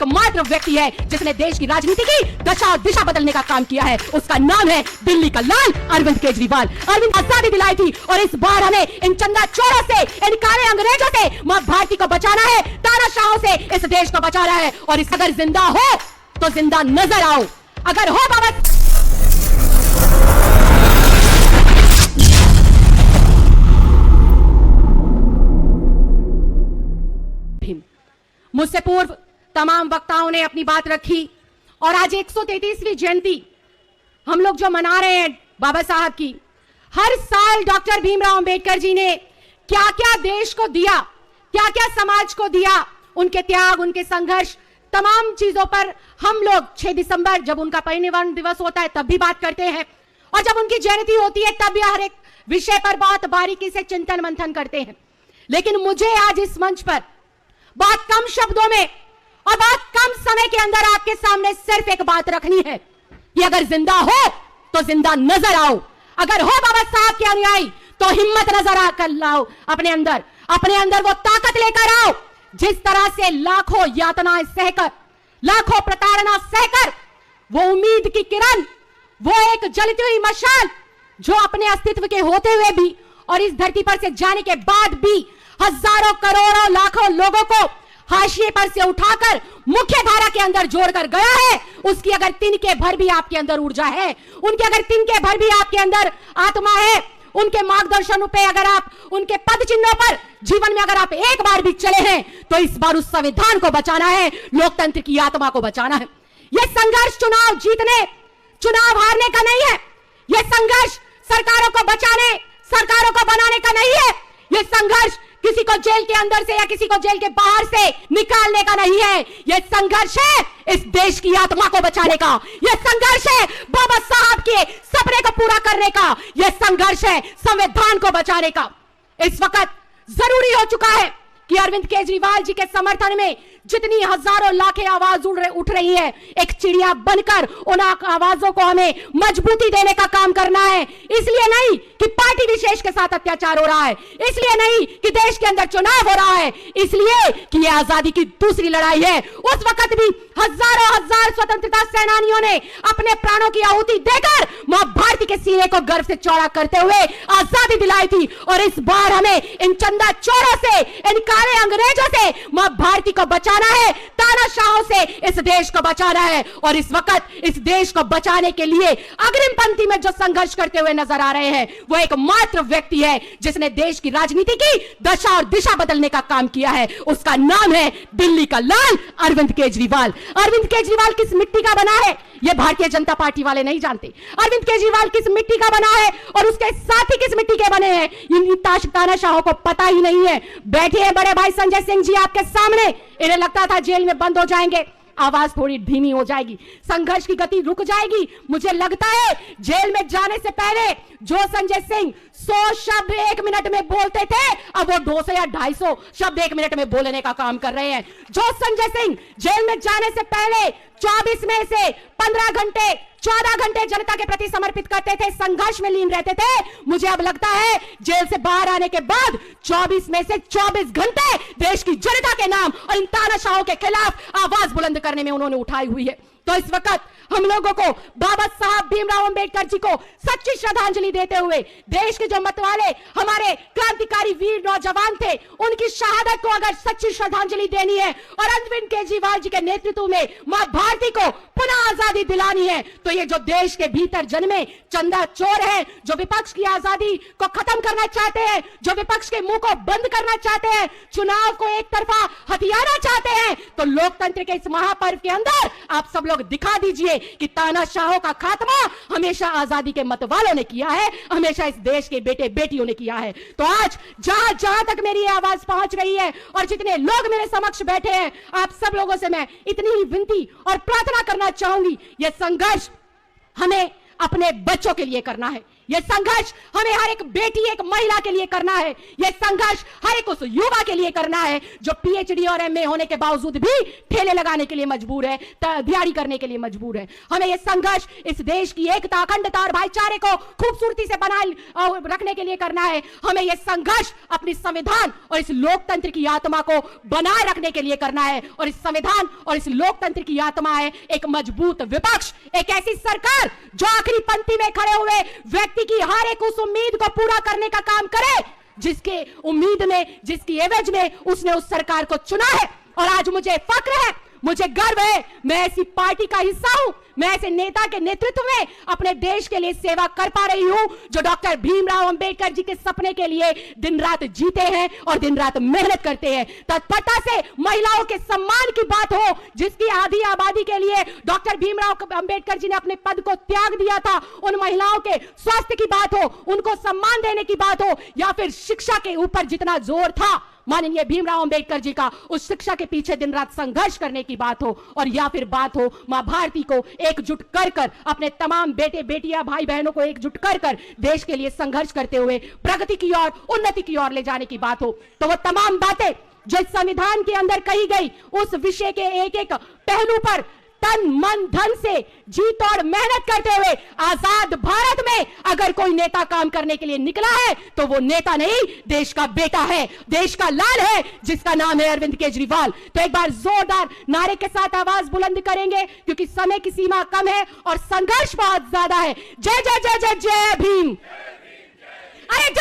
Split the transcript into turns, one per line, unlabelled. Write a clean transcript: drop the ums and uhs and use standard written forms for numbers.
एकमात्र व्यक्ति है जिसने देश की राजनीति की दशा और दिशा बदलने का काम किया है। उसका नाम है दिल्ली का लाल अरविंद केजरीवाल। अरविंद आजादी दिलाई थी और इस बार हमें इन चंदा चोरों से, इन काले अंग्रेजों से मां भारती को बचाना है, तानाशाहों से इस देश को बचाना है। और इस अगर जिंदा हो तो जिंदा नजर आओ, अगर हो बाबा मुझसे पूर्व तमाम वक्ताओं ने अपनी बात रखी और आज 133वीं जयंती हम लोग जो मना रहे हैं बाबा साहब की। हर साल डॉक्टर भीमराव अंबेडकर जी ने क्या क्या देश को दिया, क्या क्या समाज को दिया, उनके त्याग, उनके संघर्ष, तमाम चीजों पर हम लोग 6 दिसंबर जब उनका परिनिर्वाण दिवस होता है तब भी बात करते हैं, और जब उनकी जयंती होती है तब भी हर एक विषय पर बहुत बारीकी से चिंतन मंथन करते हैं। लेकिन मुझे आज इस मंच पर बहुत कम शब्दों में और बहुत कम समय के अंदर आपके सामने सिर्फ एक बात रखनी है कि अगर जिंदा हो तो जिंदा नजर आओ, अगर हो बाबा साहब के अनुयायी तो हिम्मत नजर आकर लाओ, अपने अंदर वो ताकत लेकर आओ जिस तरह से लाखों यातनाएं सहकर, लाखों प्रताड़ना सहकर वो उम्मीद की किरण, वो एक जलती हुई मशाल जो अपने अस्तित्व के होते हुए भी और इस धरती पर से जाने के बाद भी हजारों करोड़ों लाखों लोगों को हाशिए पर से उठाकर मुख्य धारा के अंदर जोड़कर गया है, उसकी अगर तिनके भर भी आपके अंदर ऊर्जा है, उनके अगर तिनके भर भी आपके अंदर आत्मा है, उनके मार्गदर्शन पे अगर आप, उनके पद चिन्हों पर जीवन में अगर आप एक बार भी चले हैं तो इस बार उस संविधान को बचाना है, लोकतंत्र की आत्मा को बचाना है। यह संघर्ष चुनाव जीतने, चुनाव हारने का नहीं है। यह संघर्ष सरकारों को बचाने, सरकारों को बनाने का नहीं है। यह संघर्ष किसी को जेल के अंदर से या किसी को जेल के बाहर से निकालने का नहीं है। यह संघर्ष है इस देश की आत्मा को बचाने का। यह संघर्ष है बाबा साहब के सपने को पूरा करने का। यह संघर्ष है संविधान को बचाने का। इस वक्त जरूरी हो चुका है कि अरविंद केजरीवाल जी के समर्थन में जितनी हजारों लाखें आवाज उठ रही है, एक चिड़िया बनकर उन आवाजों को हमें मजबूती देने का काम करना है। इसलिए नहीं कि पार्टी विशेष के साथ अत्याचार हो रहा है, इसलिए नहीं कि देश के अंदर चुनाव हो रहा है, इसलिए कि यह आजादी की दूसरी लड़ाई है। उस वक्त भी हजारों हजार स्वतंत्रता सेनानियों ने अपने प्राणों की आहुति देकर मां भारती के सीने को गर्व से चौड़ा करते हुए आजादी दिलाई थी। और इस बार हमें इन चंदा चोरों से, इन काले अंग्रेजों से मां भारती को बचाना है, तानाशाहों से इस देश को बचाना है। और इस वक्त इस देश को बचाने के लिए अग्रिम पंक्ति में जो संघर्ष करते हुए नजर आ रहे हैं वो एकमात्र व्यक्ति है जिसने देश की राजनीति की दशा और दिशा बदलने का काम किया है। उसका नाम है दिल्ली का लाल अरविंद केजरीवाल। अरविंद केजरीवाल किस मिट्टी का बना है यह भारतीय जनता पार्टी वाले नहीं जानते। अरविंद केजरीवाल किस मिट्टी का बना है और उसके साथी किस मिट्टी के बने हैं इन तानाशाहों को पता ही नहीं है। बैठे हैं बड़े भाई संजय सिंह जी आपके सामने, इन्हें लगता था जेल में बंद हो जाएंगे, आवाज थोड़ी धीमी हो जाएगी, संघर्ष की गति रुक जाएगी। मुझे लगता है जेल में जाने से पहले जो संजय सिंह 100 शब्द 1 मिनट में बोलते थे अब वो 200 या 250 शब्द 1 मिनट में बोलने का काम कर रहे हैं। जो संजय सिंह जेल में जाने से पहले 24 में से 15 घंटे 14 घंटे जनता के प्रति समर्पित करते थे, संघर्ष में लीन रहते थे, मुझे अब लगता है जेल से बाहर आने के बाद 24 में से 24 घंटे देश की जनता के नाम और इन तानाशाहों के खिलाफ आवाज बुलंद करने में उन्होंने उठाई हुई है। तो इस वक्त हम लोगों को बाबा साहब भीमराव अंबेडकर जी को सच्ची श्रद्धांजलि देते हुए देश के जो मतवाले हमारे क्रांतिकारी वीर नौजवान थे उनकी शहादत को अगर सच्ची श्रद्धांजलि देनी है और अरविंद केजरीवाल जी के नेतृत्व में मां भारती को पुनः आजादी दिलानी है तो ये जो देश के भीतर जन्मे चंदा चोर हैं, जो विपक्ष की आजादी को खत्म करना चाहते हैं, जो विपक्ष के मुंह को बंद करना चाहते हैं, चुनाव को एक तरफा हथियाना चाहते हैं, तो लोकतंत्र के इस महापर्व के अंदर आप सब लोग दिखा दीजिए कि तानाशाहों का खात्मा हमेशा आजादी के मतवालों ने किया है, हमेशा इस देश के बेटे बेटियों ने किया है। तो आज जहां जहां तक मेरी आवाज पहुंच रही है और जितने लोग मेरे समक्ष बैठे हैं, आप सब लोगों से मैं इतनी ही विनती और प्रार्थना करना चाहूंगी, यह संघर्ष हमें अपने बच्चों के लिए करना है, यह संघर्ष हमें हर एक बेटी, एक महिला के लिए करना है। यह संघर्ष हर एक उस युवा के लिए करना है जो पीएचडी और एमए होने के बावजूद भी ठेले लगाने के लिए मजबूर है, दिहाड़ी करने के लिए मजबूर है। हमें यह संघर्ष इस देश की एकता, अखंडता और भाईचारे को खूबसूरती से बनाए रखने के लिए करना है। हमें यह संघर्ष अपनी संविधान और इस लोकतंत्र की आत्मा को बनाए रखने के लिए करना है। और इस संविधान और इस लोकतंत्र की आत्मा है एक मजबूत विपक्ष, एक ऐसी सरकार जो आखिरी पंक्ति में खड़े हुए व्यक्ति की हर एक उस उम्मीद को पूरा करने का काम करे जिसके उम्मीद में, जिसकी एवज में उसने उस सरकार को चुना है। और आज मुझे फक्र है, मुझे गर्व है, मैं ऐसी पार्टी का हिस्सा हूं, मैं ऐसे नेता के नेतृत्व में अपने देश के लिए सेवा कर पा रही हूं जो डॉक्टर भीमराव अंबेडकर जी के सपने के लिए दिन रात जीते हैं और दिन रात मेहनत करते हैं। तत्परता से महिलाओं के सम्मान की बात हो, जिसकी आधी आबादी के लिए डॉक्टर भीमराव अंबेडकर जी ने अपने पद को त्याग दिया था, उन महिलाओं के स्वास्थ्य की बात हो, उनको सम्मान देने की बात हो, या फिर शिक्षा के ऊपर जितना जोर था माननीय भीमराव अंबेडकर जी का, उस शिक्षा के पीछे दिन रात संघर्ष करने की बात हो, और या फिर बात हो मां भारती को एकजुट कर अपने तमाम बेटे बेटियां भाई बहनों को एकजुट कर देश के लिए संघर्ष करते हुए प्रगति की ओर, उन्नति की ओर ले जाने की बात हो, तो वो तमाम बातें जो संविधान के अंदर कही गई उस विषय के एक एक पहलू पर तन मन धन से जी तोड़ मेहनत करते हुए आजाद भारत में अगर कोई नेता काम करने के लिए निकला है तो वो नेता नहीं, देश का बेटा है, देश का लाल है, जिसका नाम है अरविंद केजरीवाल। तो एक बार जोरदार नारे के साथ आवाज बुलंद करेंगे क्योंकि समय की सीमा कम है और संघर्ष बहुत ज्यादा है। जय जय जय जय जय भीम। अरे